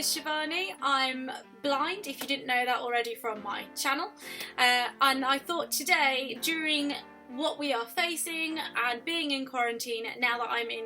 is Shivani. I'm blind, if you didn't know that already from my channel, and I thought today, during what we are facing and being in quarantine, now that I'm in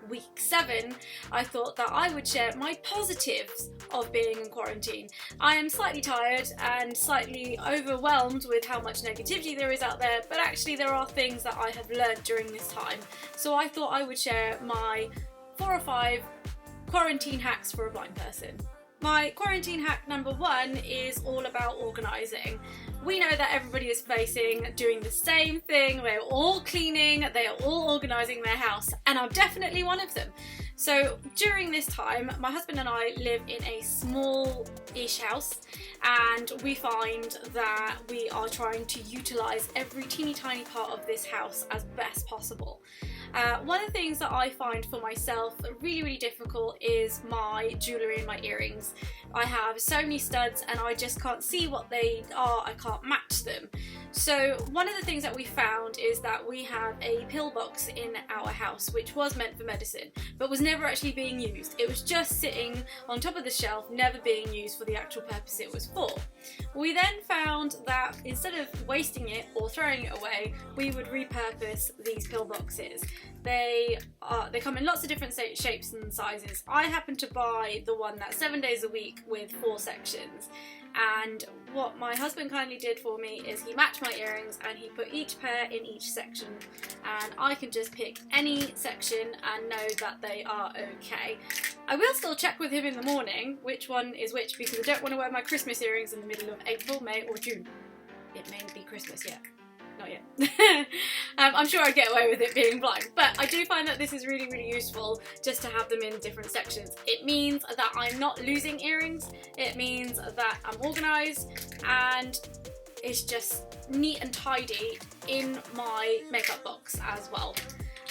week 7, I thought that I would share my positives of being in quarantine. I am slightly tired and slightly overwhelmed with how much negativity there is out there, but actually there are things that I have learned during this time. So I thought I would share my 4 or 5 quarantine hacks for a blind person. My quarantine hack number 1 is all about organising. We know that everybody is doing the same thing. They're all cleaning, they are all organising their house, and I'm definitely one of them. So during this time, my husband and I live in a small-ish house, and we find that we are trying to utilise every teeny tiny part of this house as best possible. One of the things that I find for myself really difficult is my jewellery and my earrings. I have so many studs and I just can't see what they are, I can't match them. So one of the things that we found is that we have a pillbox in our house which was meant for medicine but was never actually being used. It was just sitting on top of the shelf, never being used for the actual purpose it was for. We then found that instead of wasting it or throwing it away, we would repurpose these pillboxes. They come in lots of different shapes and sizes. I happen to buy the one that's 7 days a week with 4 sections, and what my husband kindly did for me is he matched my earrings and he put each pair in each section, and I can just pick any section and know that they are okay. I will still check with him in the morning which one is which, because I don't want to wear my Christmas earrings in the middle of April, May or June. It may be Christmas yet. Not yet. I'm sure I'd get away with it being blind, but I do find that this is really useful just to have them in different sections. It means that I'm not losing earrings, it means that I'm organised, and it's just neat and tidy in my makeup box as well.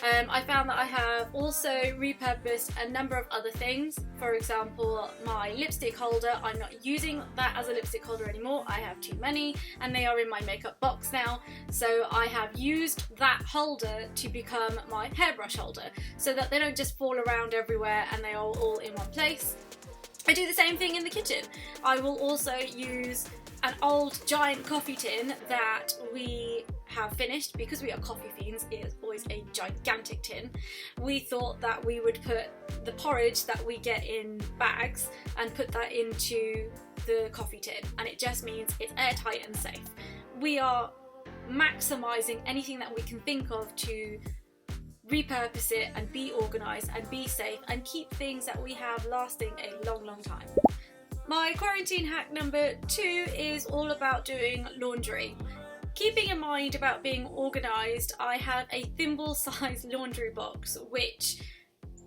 I found that I have also repurposed a number of other things. For example, my lipstick holder, I'm not using that as a lipstick holder anymore. I have too many and they are in my makeup box now. So I have used that holder to become my hairbrush holder so that they don't just fall around everywhere and they are all in one place. I do the same thing in the kitchen. I will also use an old giant coffee tin that we have finished. Because we are coffee fiends, it is always a gigantic tin. We thought that we would put the porridge that we get in bags and put that into the coffee tin, and it just means it's airtight and safe. We are maximising anything that we can think of to repurpose it and be organised and be safe and keep things that we have lasting a long time. My quarantine hack number 2 is all about doing laundry. Keeping in mind about being organised, I have a thimble-sized laundry box which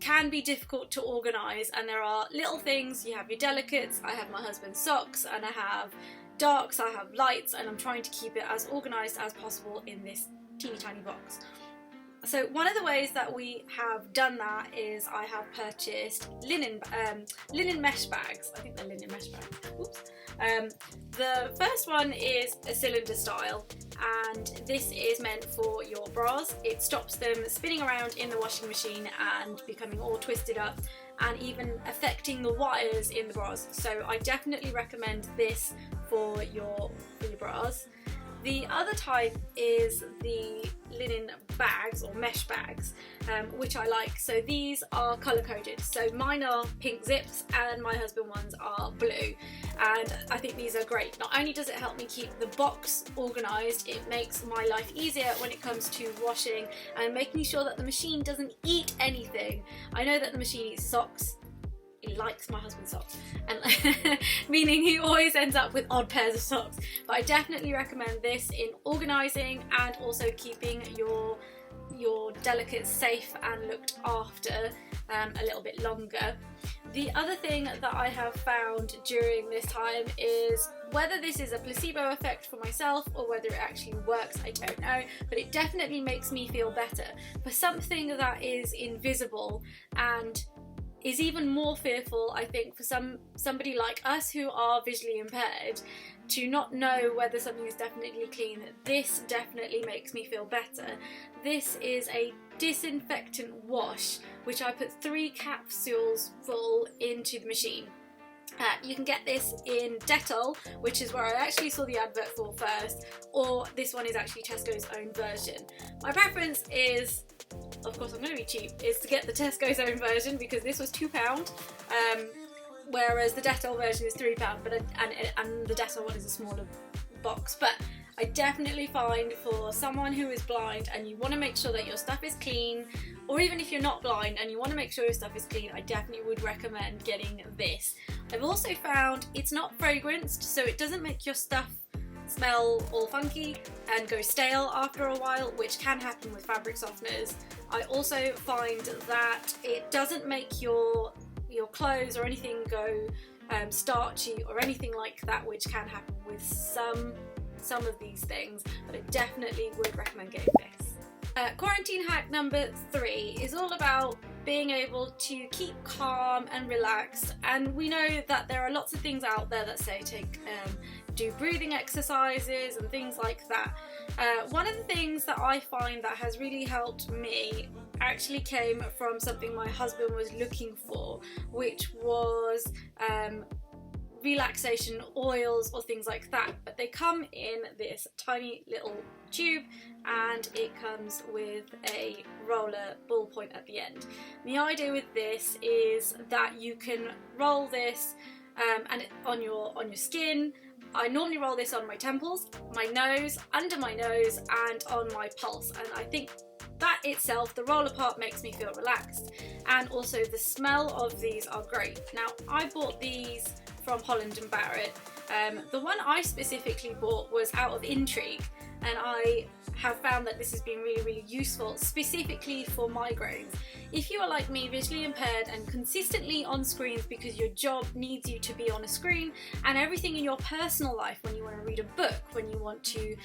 can be difficult to organise, and there are little things. You have your delicates, I have my husband's socks, and I have darks, I have lights, and I'm trying to keep it as organised as possible in this teeny tiny box. So one of the ways that we have done that is I have purchased linen mesh bags. I think they're linen mesh bags. Oops. The first one is a cylinder style, and this is meant for your bras. It stops them spinning around in the washing machine and becoming all twisted up and even affecting the wires in the bras. So I definitely recommend this for your bras. The other type is the linen bags or mesh bags, which I like. So these are colour coded. So mine are pink zips and my husband's ones are blue. And I think these are great. Not only does it help me keep the box organised, it makes my life easier when it comes to washing and making sure that the machine doesn't eat anything. I know that the machine eats socks. He likes my husband's socks, and meaning he always ends up with odd pairs of socks. But I definitely recommend this in organising and also keeping your delicates safe and looked after a little bit longer. The other thing that I have found during this time is, whether this is a placebo effect for myself or whether it actually works, I don't know, but it definitely makes me feel better. For something that is invisible and is even more fearful, I think, for somebody like us who are visually impaired, to not know whether something is definitely clean. This definitely makes me feel better. This is a disinfectant wash which I put 3 capsules full into the machine. You can get this in Dettol, which is where I actually saw the advert for first, or this one is actually Tesco's own version. My preference is, of course I'm going to be cheap, is to get the Tesco's own version because this was £2, whereas the Dettol version is £3, and the Dettol one is a smaller box. But I definitely find for someone who is blind and you want to make sure that your stuff is clean, or even if you're not blind and you want to make sure your stuff is clean, I definitely would recommend getting this. I've also found it's not fragranced, so it doesn't make your stuff smell all funky and go stale after a while, which can happen with fabric softeners. I also find that it doesn't make your clothes or anything go starchy or anything like that, which can happen with some of these things, but I definitely would recommend getting this. Quarantine hack number 3 is all about being able to keep calm and relaxed, and we know that there are lots of things out there that say do breathing exercises and things like that. One of the things that I find that has really helped me actually came from something my husband was looking for, which was relaxation oils or things like that, but they come in this tiny little tube and it comes with a roller ball point at the end. The idea with this is that you can roll this and on your skin. I normally roll this on my temples, my nose, under my nose and on my pulse, and I think that itself, the roller part, makes me feel relaxed, and also the smell of these are great. Now I bought these from Holland & Barrett. The one I specifically bought was out of intrigue, and I have found that this has been really, really useful, specifically for migraines. If you are like me, visually impaired and consistently on screens because your job needs you to be on a screen, and everything in your personal life, when you want to read a book, when you want to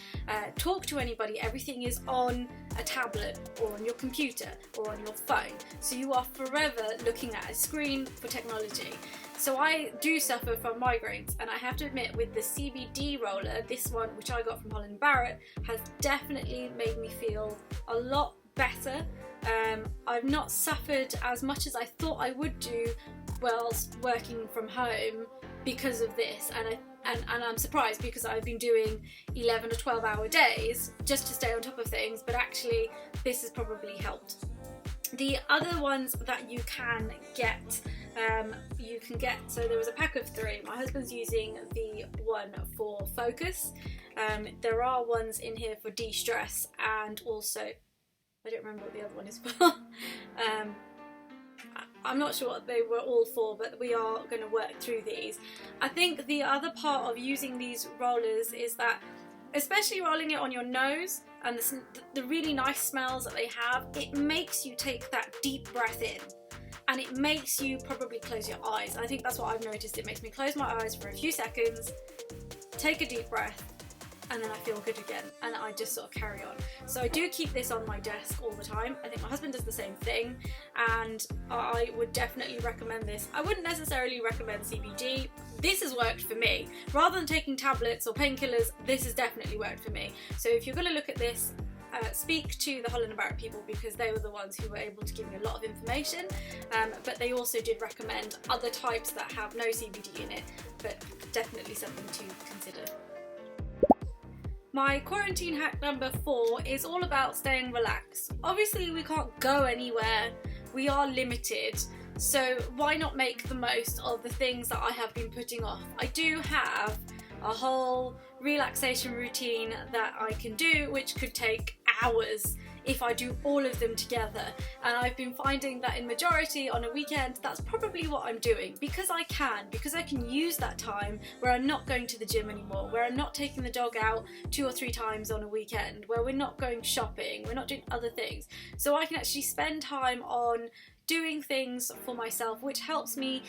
talk to anybody, everything is on a tablet or on your computer or on your phone. So you are forever looking at a screen for technology. So I do suffer from migraines, and I have to admit, with the CBD roller, this one which I got from Holland & Barrett, has definitely made me feel a lot better. I've not suffered as much as I thought I would do whilst working from home because of this, and I'm surprised because I've been doing 11 or 12 hour days just to stay on top of things, but actually this has probably helped. The other ones that you can get, so there was a pack of 3. My husband's using the one for focus. There are ones in here for de-stress, and also, I don't remember what the other one is for. I'm not sure what they were all for, but we are going to work through these. I think the other part of using these rollers is that, especially rolling it on your nose and the really nice smells that they have, it makes you take that deep breath in, and it makes you probably close your eyes. I think that's what I've noticed. It makes me close my eyes for a few seconds, take a deep breath, and then I feel good again, and I just sort of carry on. So I do keep this on my desk all the time. I think my husband does the same thing, and I would definitely recommend this. I wouldn't necessarily recommend CBD. This has worked for me. Rather than taking tablets or painkillers, this has definitely worked for me. So if you're going to look at this, speak to the Holland & Barrett people, because they were the ones who were able to give me a lot of information, but they also did recommend other types that have no CBD in it, but definitely something to consider. My quarantine hack number 4 is all about staying relaxed. Obviously we can't go anywhere, we are limited, so why not make the most of the things that I have been putting off? I do have a whole relaxation routine that I can do, which could take hours if I do all of them together, and I've been finding that in majority on a weekend that's probably what I'm doing, because I can use that time where I'm not going to the gym anymore, where I'm not taking the dog out 2 or 3 times on a weekend, where we're not going shopping, we're not doing other things, so I can actually spend time on doing things for myself, which helps me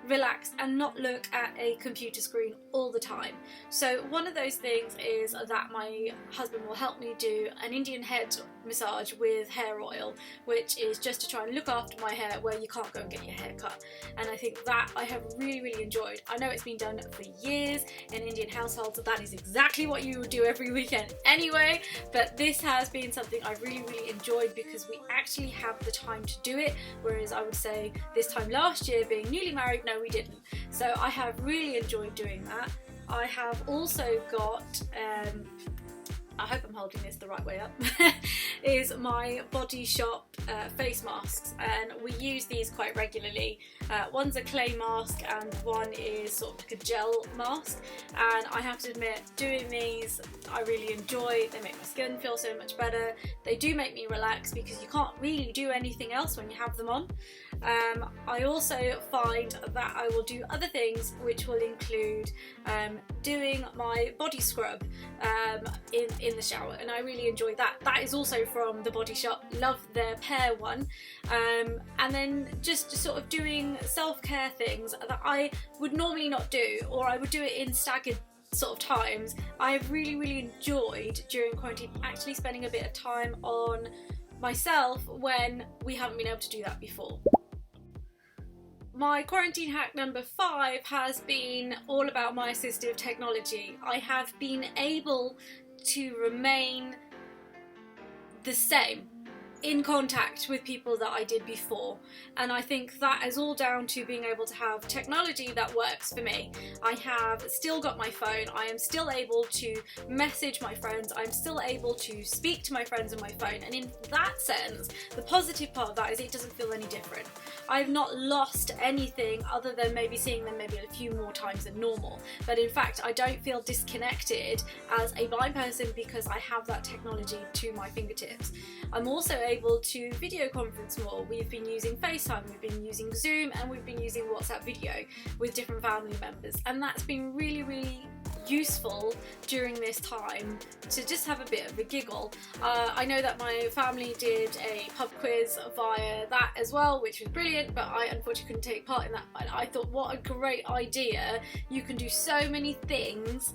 relax and not look at a computer screen all the time. So one of those things is that my husband will help me do an Indian head massage with hair oil, which is just to try and look after my hair where you can't go and get your hair cut, and I think that I have really enjoyed. I know it's been done for years in Indian households, so that is exactly what you would do every weekend anyway, but this has been something I've really enjoyed because we actually have the time to do it, whereas I would say this time last year, being newly married, no, no we didn't. So I have really enjoyed doing that. I have also got, I hope I'm holding this the right way up, is my Body Shop face masks, and we use these quite regularly. One's a clay mask and one is sort of like a gel mask, and I have to admit, doing these I really enjoy. They make my skin feel so much better. They do make me relax because you can't really do anything else when you have them on. I also find that I will do other things, which will include doing my body scrub in the shower, and I really enjoy that. That is also from the Body Shop, love their pear one. And then just sort of doing self-care things that I would normally not do, or I would do it in staggered sort of times. I've really enjoyed during quarantine actually spending a bit of time on myself when we haven't been able to do that before. My quarantine hack number 5 has been all about my assistive technology. I have been able to remain the same in contact with people that I did before, and I think that is all down to being able to have technology that works for me. I have still got my phone, I am still able to message my friends, I'm still able to speak to my friends on my phone, and in that sense the positive part of that is it doesn't feel any different. I've not lost anything other than maybe seeing them maybe a few more times than normal, but in fact I don't feel disconnected as a blind person because I have that technology to my fingertips. I'm also able to video conference more. We've been using FaceTime, we've been using Zoom, and we've been using WhatsApp video with different family members, and that's been really useful during this time to just have a bit of a giggle. I know that my family did a pub quiz via that as well, which was brilliant, but I unfortunately couldn't take part in that. And I thought, what a great idea. You can do so many things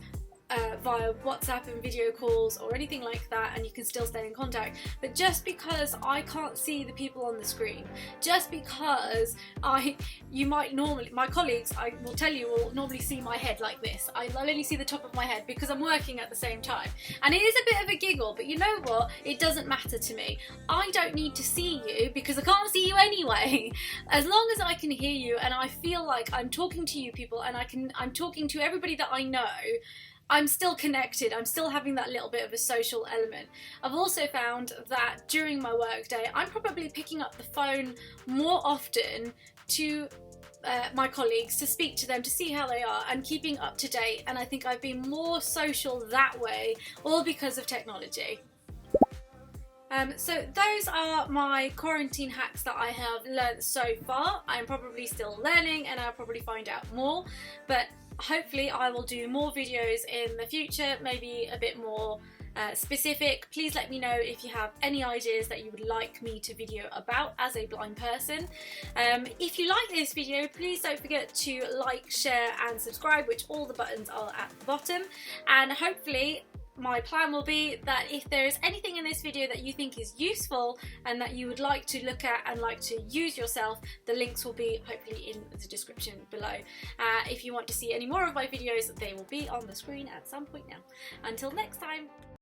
via WhatsApp and video calls or anything like that, and you can still stay in contact. But just because I can't see the people on the screen, just because you might normally, my colleagues, I will tell you, will normally see my head like this. I'll only see the top of my head because I'm working at the same time, and it is a bit of a giggle, but you know what, it doesn't matter to me. I don't need to see you because I can't see you anyway. As long as I can hear you and I feel like I'm talking to you people, and I'm talking to everybody that I know, I'm still connected, I'm still having that little bit of a social element. I've also found that during my work day, I'm probably picking up the phone more often to my colleagues, to speak to them, to see how they are, and keeping up to date, and I think I've been more social that way, all because of technology. So those are my quarantine hacks that I have learnt so far. I'm probably still learning and I'll probably find out more, but hopefully I will do more videos in the future, maybe a bit more specific. Please let me know if you have any ideas that you would like me to video about as a blind person. If you like this video, please don't forget to like, share and subscribe, which all the buttons are at the bottom, and hopefully my plan will be that if there is anything in this video that you think is useful and that you would like to look at and like to use yourself, the links will be hopefully in the description below. If you want to see any more of my videos, they will be on the screen at some point now. Until next time.